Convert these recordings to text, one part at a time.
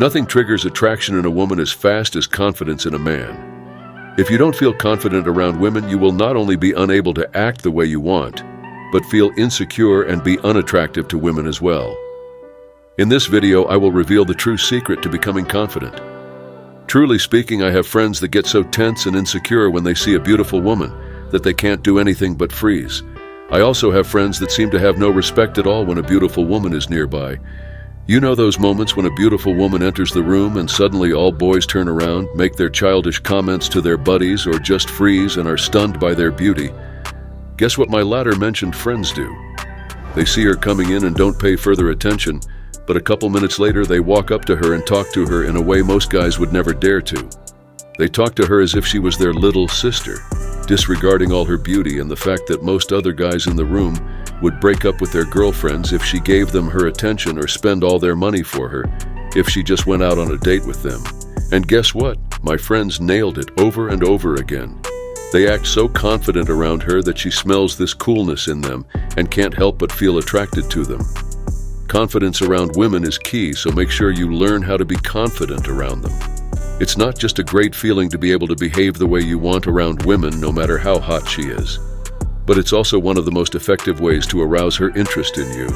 Nothing triggers attraction in a woman as fast as confidence in a man. If you don't feel confident around women, you will not only be unable to act the way you want, but feel insecure and be unattractive to women as well. In this video, I will reveal the true secret to becoming confident. Truly speaking, I have friends that get so tense and insecure when they see a beautiful woman that they can't do anything but freeze. I also have friends that seem to have no respect at all when a beautiful woman is nearby. You know those moments when a beautiful woman enters the room and suddenly all boys turn around, make their childish comments to their buddies, or just freeze and are stunned by their beauty. Guess what my latter mentioned friends do? They see her coming in and don't pay further attention, but a couple minutes later they walk up to her and talk to her in a way most guys would never dare to. They talk to her as if she was their little sister, disregarding all her beauty and the fact that most other guys in the room would break up with their girlfriends if she gave them her attention or spend all their money for her if she just went out on a date with them. And guess what? My friends nailed it over and over again. They act so confident around her that she smells this coolness in them and can't help but feel attracted to them. Confidence around women is key, so make sure you learn how to be confident around them. It's not just a great feeling to be able to behave the way you want around women, no matter how hot she is, but it's also one of the most effective ways to arouse her interest in you.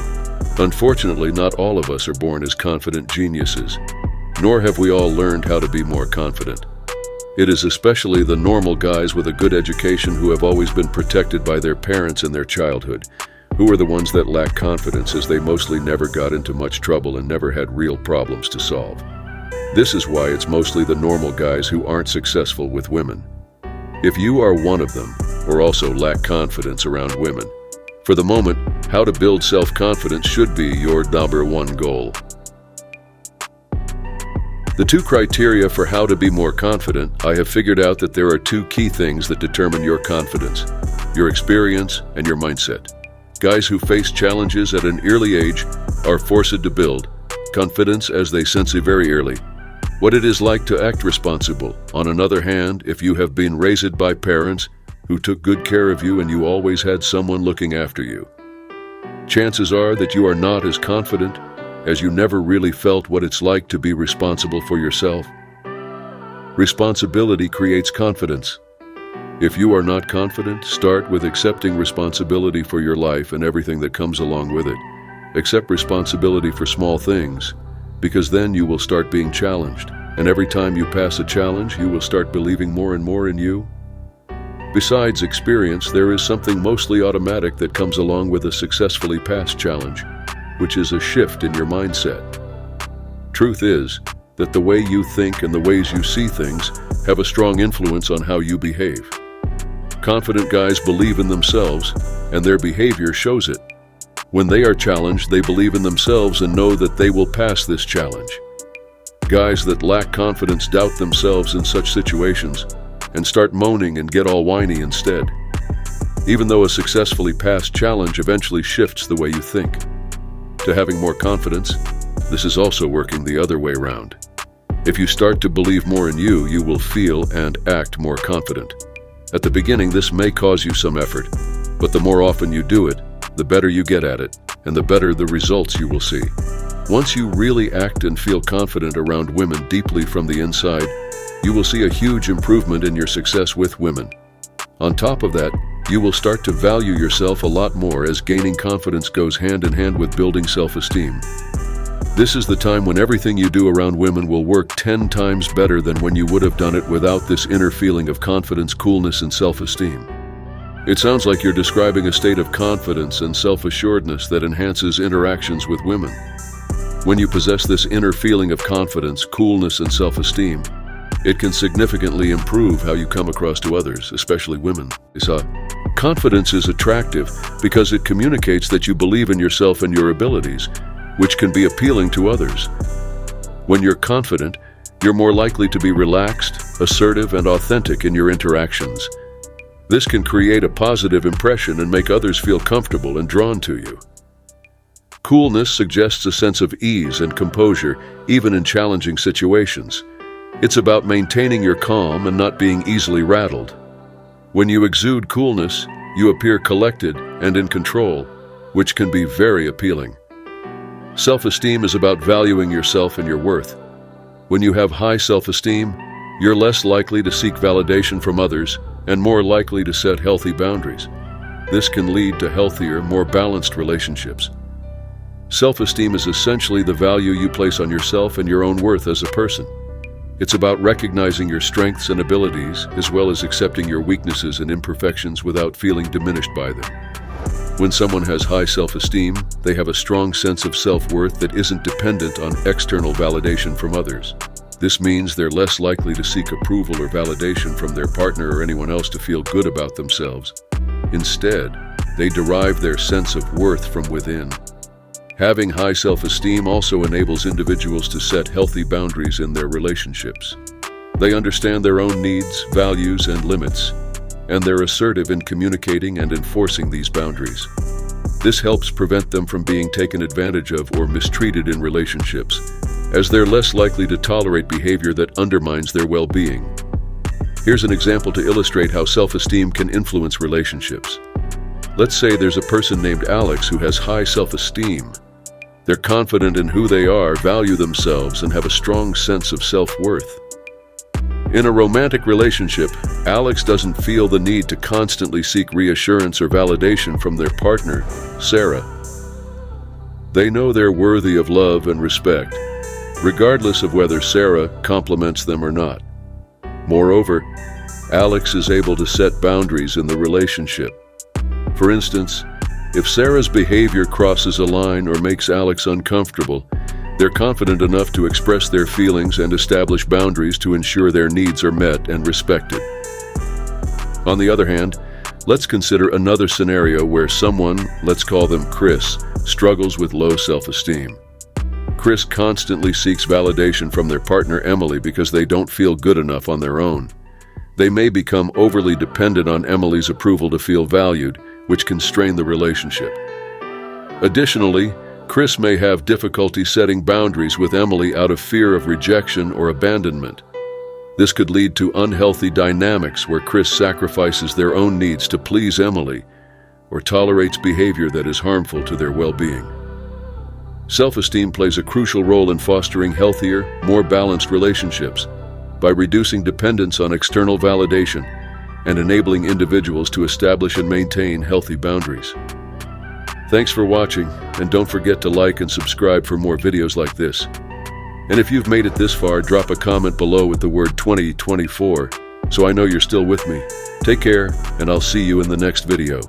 Unfortunately, not all of us are born as confident geniuses, nor have we all learned how to be more confident. It is especially the normal guys with a good education who have always been protected by their parents in their childhood, who are the ones that lack confidence, as they mostly never got into much trouble and never had real problems to solve. This is why it's mostly the normal guys who aren't successful with women. If you are one of them, or also lack confidence around women, for the moment, how to build self-confidence should be your #1 goal. The two criteria for how to be more confident, I have figured out that there are two key things that determine your confidence: your experience and your mindset. Guys who face challenges at an early age are forced to build confidence as they sense it very early what it is like to act responsible. On another hand, if you have been raised by parents who took good care of you and you always had someone looking after you, chances are that you are not as confident, as you never really felt what it's like to be responsible for yourself. Responsibility creates confidence. If you are not confident, start with accepting responsibility for your life and everything that comes along with it. Accept responsibility for small things, because then you will start being challenged, and every time you pass a challenge, you will start believing more and more in you. Besides experience, there is something mostly automatic that comes along with a successfully passed challenge, which is a shift in your mindset. Truth is that the way you think and the ways you see things have a strong influence on how you behave. Confident guys believe in themselves, and their behavior shows it. When they are challenged, they believe in themselves and know that they will pass this challenge. Guys that lack confidence doubt themselves in such situations and start moaning and get all whiny instead. Even though a successfully passed challenge eventually shifts the way you think. To having more confidence, this is also working the other way around. If you start to believe more in you, you will feel and act more confident. At the beginning, this may cause you some effort, but the more often you do it, the better you get at it, and the better the results you will see. Once you really act and feel confident around women deeply from the inside, you will see a huge improvement in your success with women. On top of that, you will start to value yourself a lot more, as gaining confidence goes hand in hand with building self-esteem. This is the time when everything you do around women will work 10 times better than when you would have done it without this inner feeling of confidence, coolness, and self-esteem. It sounds like you're describing a state of confidence and self-assuredness that enhances interactions with women. When you possess this inner feeling of confidence, coolness, and self-esteem, it can significantly improve how you come across to others, especially women. Confidence is attractive because it communicates that you believe in yourself and your abilities, which can be appealing to others. When you're confident, you're more likely to be relaxed, assertive, and authentic in your interactions. This can create a positive impression and make others feel comfortable and drawn to you. Coolness suggests a sense of ease and composure, even in challenging situations. It's about maintaining your calm and not being easily rattled. When you exude coolness, you appear collected and in control, which can be very appealing. Self-esteem is about valuing yourself and your worth. When you have high self-esteem, you're less likely to seek validation from others and more likely to set healthy boundaries. This can lead to healthier, more balanced relationships. Self-esteem is essentially the value you place on yourself and your own worth as a person. It's about recognizing your strengths and abilities, as well as accepting your weaknesses and imperfections without feeling diminished by them. When someone has high self-esteem, they have a strong sense of self-worth that isn't dependent on external validation from others. This means they're less likely to seek approval or validation from their partner or anyone else to feel good about themselves. Instead, they derive their sense of worth from within. Having high self-esteem also enables individuals to set healthy boundaries in their relationships. They understand their own needs, values, and limits, and they're assertive in communicating and enforcing these boundaries. This helps prevent them from being taken advantage of or mistreated in relationships, as they're less likely to tolerate behavior that undermines their well-being. Here's an example to illustrate how self-esteem can influence relationships. Let's say there's a person named Alex who has high self-esteem. They're confident in who they are, value themselves, and have a strong sense of self-worth. In a romantic relationship, Alex doesn't feel the need to constantly seek reassurance or validation from their partner, Sarah. They know they're worthy of love and respect, regardless of whether Sarah compliments them or not. Moreover, Alex is able to set boundaries in the relationship. For instance, if Sarah's behavior crosses a line or makes Alex uncomfortable, they're confident enough to express their feelings and establish boundaries to ensure their needs are met and respected. On the other hand, let's consider another scenario where someone, let's call them Chris, struggles with low self-esteem. Chris constantly seeks validation from their partner Emily because they don't feel good enough on their own. They may become overly dependent on Emily's approval to feel valued, which can strain the relationship. Additionally, Chris may have difficulty setting boundaries with Emily out of fear of rejection or abandonment. This could lead to unhealthy dynamics where Chris sacrifices their own needs to please Emily or tolerates behavior that is harmful to their well-being. Self-esteem plays a crucial role in fostering healthier, more balanced relationships by reducing dependence on external validation and enabling individuals to establish and maintain healthy boundaries. Thanks for watching, and don't forget to like and subscribe for more videos like this. And if you've made it this far, drop a comment below with the word 2024 so I know you're still with me. Take care, and I'll see you in the next video.